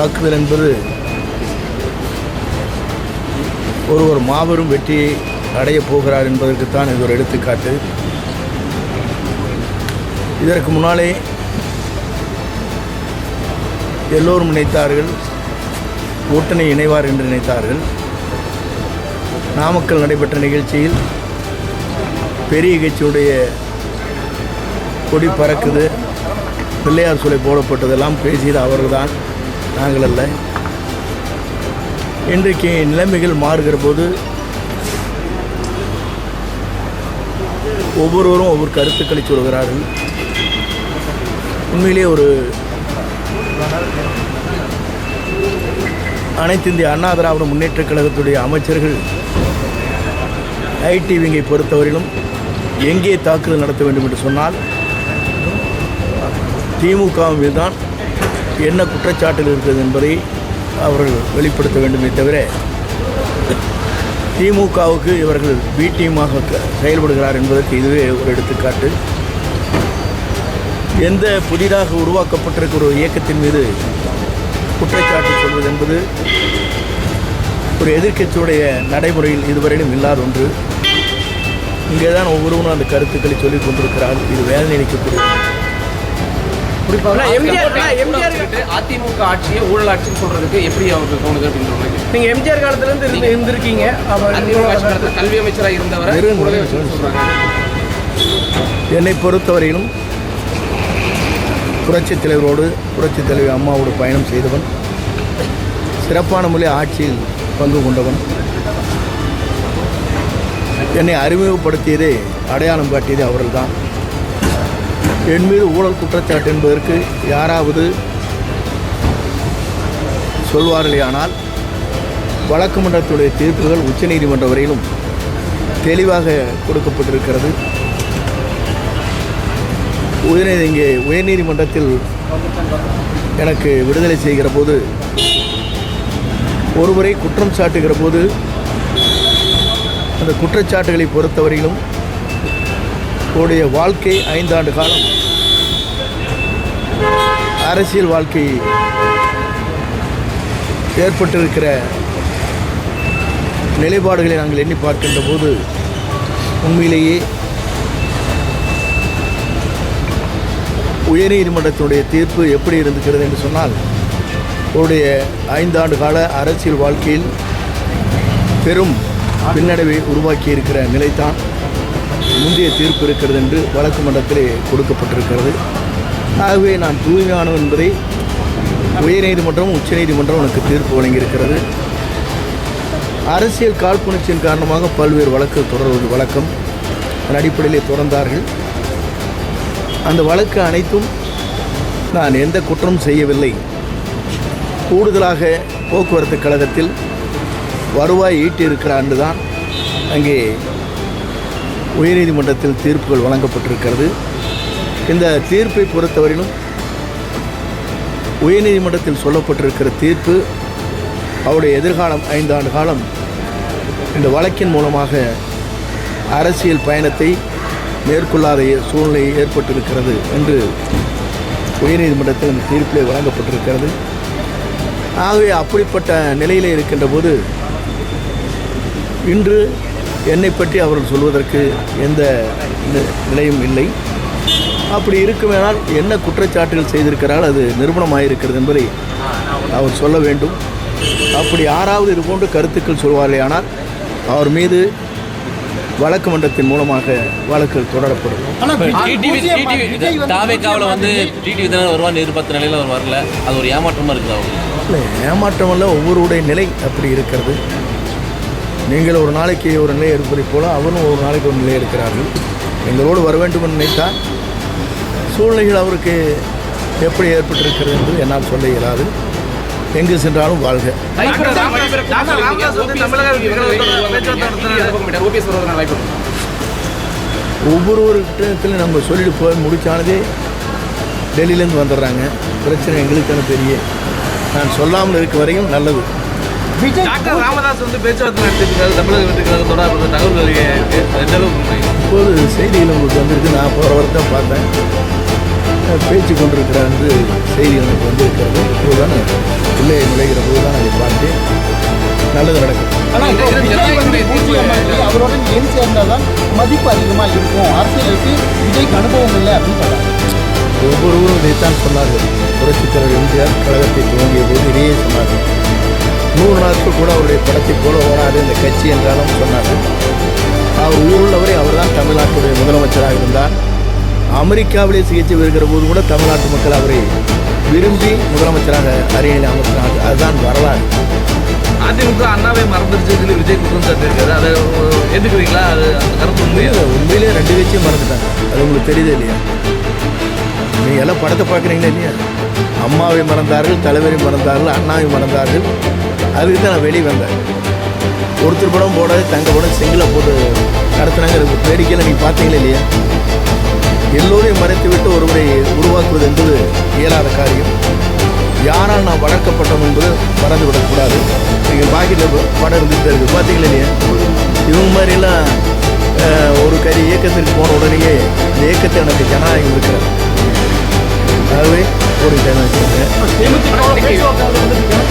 தாக்குதல் என்பது ஒரு மாபெரும் வெற்றியை அடையப் போகிறார் என்பதற்குத்தான் இது ஒரு எடுத்துக்காட்டு. இதற்கு முன்னாலே எல்லோரும் நினைத்தார்கள் கூட்டணி இணைவார் என்று நினைத்தார்கள். நாமக்கல் நடைபெற்ற நிகழ்ச்சியில் பெரிய கட்சியுடைய கொடி பறக்குது, பிள்ளையார் சிலை போடப்பட்டதெல்லாம் பேசியது அவர்கள்தான், நாங்கள் அல்ல. இன்றைக்கு நிலைமைகள் மாறுகிற போது ஒவ்வொருவரும் ஒவ்வொரு கருத்துக்களை சொல்கிறார்கள். உண்மையிலே ஒரு அனைத்து இந்திய அண்ணா திராவிட முன்னேற்றக் கழகத்துடைய அமைச்சர்கள் ஐடி விங்கை பொறுத்தவரையிலும் எங்கே தாக்குதல் நடத்த வேண்டும் என்று சொன்னால் திமுகவின் மீது தான் என்ன குற்றச்சாட்டுகள் இருக்கிறது என்பதை அவர்கள் வெளிப்படுத்த வேண்டுமே தவிர திமுகவுக்கு இவர்கள் பி டீமாக செயல்படுகிறார் என்பதற்கு இதுவே ஒரு எடுத்துக்காட்டு. எந்த புதிதாக உருவாக்கப்பட்டிருக்கிற ஒரு இயக்கத்தின் மீது குற்றச்சாட்டு சொல்வது என்பது ஒரு எதிர்க்கட்சியுடைய நடைமுறையில் இதுவரையிலும் இல்லாத ஒன்று. இங்கே தான் ஒவ்வொருவரும் அந்த கருத்துக்களை சொல்லிக் கொண்டிருக்கிறார்கள். இது வேதனை அளிக்கக்கூடிய அதிமுக ஆட்சியை ஊழல் ஆட்சின்னு சொல்றதுக்கு எப்படி அவருக்கு தோணுது அப்படின்னு நீங்க எம்ஜிஆர் காலத்துல இருந்து இருந்திருக்கீங்க, கல்வி அமைச்சராக இருந்தவரை சொல்றாங்க. என்னை பொறுத்தவரையிலும் புரட்சித் தலைவரோடு புரட்சித் தலைவி அம்மாவோடு பயணம் செய்தவன், சிறப்பான முறையில் ஆட்சியில் பங்கு கொண்டவன். என்னை அறிமுகப்படுத்தியதே அடையாளம் காட்டியதே அவர்கள்தான். என் மீது ஊழல் குற்றச்சாட்டு என்பதற்கு யாராவது சொல்வார்களேயானால் வழக்கு மன்றத்துடைய தீர்ப்புகள் உச்சநீதிமன்றம் வரையிலும் தெளிவாக கொடுக்கப்பட்டிருக்கிறது. இங்கே உயர்நீதிமன்றத்தில் எனக்கு விடுதலை செய்கிற போது ஒருவரை குற்றம் சாட்டுகிற போது அந்த குற்றச்சாட்டுகளை பொறுத்தவரையிலும் உடைய வாழ்க்கை 5 ஆண்டு காலம் அரசியல் வாழ்க்கை ஏற்பட்டிருக்கிற நிலைப்பாடுகளை நாங்கள் எண்ணி பார்க்கின்ற போது உண்மையிலேயே உயர்நீதிமன்றத்தினுடைய தீர்ப்பு எப்படி இருந்திருக்கிறது என்று சொன்னால் அவருடைய 5 ஆண்டு கால அரசியல் வாழ்க்கையில் பெரும் பின்னடைவை உருவாக்கி இருக்கிற நிலைத்தான் முந்தைய தீர்ப்பு இருக்கிறது என்று வழக்கு மன்றத்திலே கொடுக்கப்பட்டிருக்கிறது. ஆகவே நான் தூய்மையானவன் என்பதை உயர்நீதிமன்றம் உச்சநீதிமன்றம் எனக்கு தீர்ப்பு வழங்கியிருக்கிறது. அரசியல் காழ்ப்புணர்ச்சியின் காரணமாக பல்வேறு வழக்குகள் தொடர்வது வழக்கம். அதன் அடிப்படையிலே தொடர்ந்தார்கள். அந்த வழக்கு அனைத்தும் நான் எந்த குற்றமும் செய்யவில்லை. கூடுதலாக போக்குவரத்து கழகத்தில் வருவாய் ஈட்டியிருக்கிற ஆண்டு தான் அங்கே உயர்நீதிமன்றத்தில் தீர்ப்புகள் வழங்கப்பட்டிருக்கிறது. இந்த தீர்ப்பை பொறுத்தவரையிலும் உயர்நீதிமன்றத்தில் சொல்லப்பட்டிருக்கிற தீர்ப்பு அவருடைய எதிர்காலம் 5 ஆண்டு காலம் இந்த வழக்கின் மூலமாக அரசியல் பயணத்தை மேற்கொள்ளாத சூழ்நிலை ஏற்பட்டிருக்கிறது என்று உயர்நீதிமன்றத்தில் இந்த தீர்ப்பிலே வழங்கப்பட்டிருக்கிறது. ஆகவே அப்படிப்பட்ட நிலையிலே இருக்கின்ற போது இன்று என்னை பற்றி அவர்கள் சொல்வதற்கு எந்த நிலையும் இல்லை. அப்படி இருக்குமேனால் என்ன குற்றச்சாட்டுகள் செய்திருக்கிறால் அது நிரூபணமாயிருக்கிறது என்பதை அவர் சொல்ல வேண்டும். அப்படி யாராவது இது போன்ற கருத்துக்கள் சொல்வார்களே ஆனால் அவர் மீது வழக்கு மன்றத்தின் மூலமாக வழக்குகள் தொடரப்படும். வருவான் எதிர்பார்த்த நிலையில் அவர் வரல, அது ஒரு ஏமாற்றமாக இருக்குது. அவர் இல்லை, ஏமாற்றமல்ல, ஒவ்வொருடைய நிலை அப்படி இருக்கிறது. நீங்கள் ஒரு நாளைக்கு ஒரு நிலை எடுப்பதை போல அவரும் ஒரு நாளைக்கு ஒரு நிலை எடுக்கிறார்கள். எங்களோடு வர வேண்டும் என்று நினைத்தால் சூழ்நிலைகள் அவருக்கு எப்படி ஏற்பட்டிருக்கிறது என்று என்னால் சொல்ல இயலாது. எங்கு சென்றாலும் வாழ்க. ஒவ்வொருவர்கிட்டத்திலும் நம்ம சொல்லிட்டு போய் முடித்தானதே டெல்லியிலேருந்து வந்துடுறாங்க. பிரச்சனை எங்களுக்கான பெரிய, நான் சொல்லாமல் இருக்க வரையும் நல்லது. டாக்டர் ராமதாஸ் பேச்சுவார்த்தை நடத்திருக்காரு தமிழக வெற்றிக்காக தொடர்பு தகவல்கள் இப்போது செய்திகள் உங்களுக்கு வந்திருக்கு. நான் போகிற வரைக்கும் பார்த்தேன். பேச்சு கொண்டிருக்கிறார் என்று செய்தி எனக்கு வந்திருக்கிறது. இப்போதுதான் நுழைகிற போது தான் அதை பார்த்து நல்லது நடக்கும். ஆனால் இப்போ விஜய் வந்து பூஜ்ஜியமாகி அவரோட எண் சேர்ந்தால் தான் மதிப்பு அதிகமாக இருக்கும். அரசியலுக்கு விஜய்க்கு அனுபவம் இல்லை அப்படின்னு சொல்கிறாங்க. ஒவ்வொருவரும் இதைத்தான் சொன்னார்கள். புரட்சித் தலைவர் எம்ஜிஆர் கழகத்தை துவங்கிய போது இதையே சொன்னார்கள். 100 நாட்கள் கூட அவருடைய படத்தை போல ஓடாது இந்த கட்சி என்றாலும் சொன்னார்கள். அவர் ஊருள்ளவரை அவர் தான் தமிழ்நாட்டுடைய முதலமைச்சராக இருந்தார். அமெரிக்காவிலே சிகிச்சை பெறுகிற போது கூட தமிழ்நாட்டு மக்கள் அவரை விரும்பி முதலமைச்சராக அரியணையில் அமர்த்தினார்கள். அதுதான் வரலாறு. அதிமுக அண்ணாவை மறந்துருச்சு சொல்லி விஜய் குற்றம் சாட்டியிருக்காரு. அதை ஏற்றுக்குறீங்களா? அது அந்த கருத்து உண்மையிலே 2 கட்சியும் மறந்துட்டாங்க. அது உங்களுக்கு தெரியுது இல்லையா? நீங்கள் எல்லாம் படத்தை பார்க்குறீங்களா இல்லையா? அம்மாவை மறந்தார்கள், தலைவரை மறந்தார்கள், அண்ணாவை மறந்தார்கள். அதுக்கு தான் நான் வெளியே வந்தேன். ஒருத்தர் படம் போடாது தங்க படம் சிங்கிளாக போட்டு நடத்துனாங்க. வேடிக்கையில் நீங்கள் பார்த்தீங்களா இல்லையா? எல்லோரையும் மறைத்து விட்டு ஒருவரை உருவாக்குவது என்பது இயலாத காரியம். யாரால் நான் வளர்க்கப்பட்டோம் என்பது மறந்துவிடக்கூடாது. நீங்கள் பாக்கெட்டில் படம் இருந்துகிட்டே இருக்குது, பார்த்தீங்களா இல்லையா? இவங்க மாதிரிலாம் ஒரு இயக்கத்திற்கு போன உடனேயே இந்த இயக்கத்தை எனக்கு ஜனநாயகம் இருக்கிறது. ஆகவே ஒரு ஜனநாயகம் தேமுதிக பேச்சுவார்த்தை